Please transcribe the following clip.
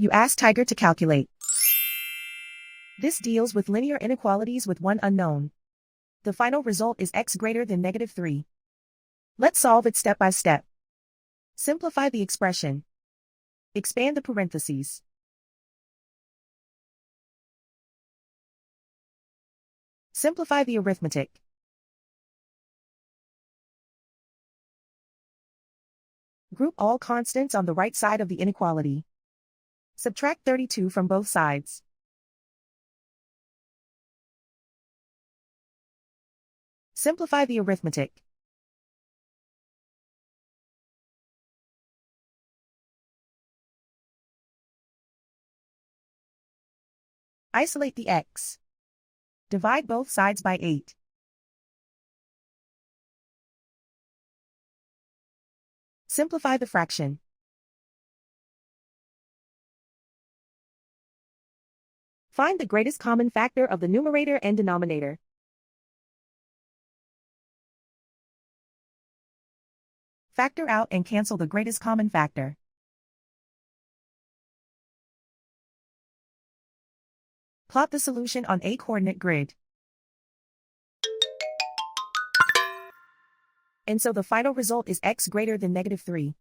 You ask Tiger to calculate. This deals with linear inequalities with one unknown. The final result is x greater than -3. Let's solve it step by step. Simplify the expression. Expand the parentheses. Simplify the arithmetic. Group all constants on the right side of the inequality. Subtract 32 from both sides. Simplify the arithmetic. Isolate the x. Divide both sides by 8. Simplify the fraction. Find the greatest common factor of the numerator and denominator. Factor out and cancel the greatest common factor. Plot the solution on a coordinate grid. And so the final result is x greater than -3.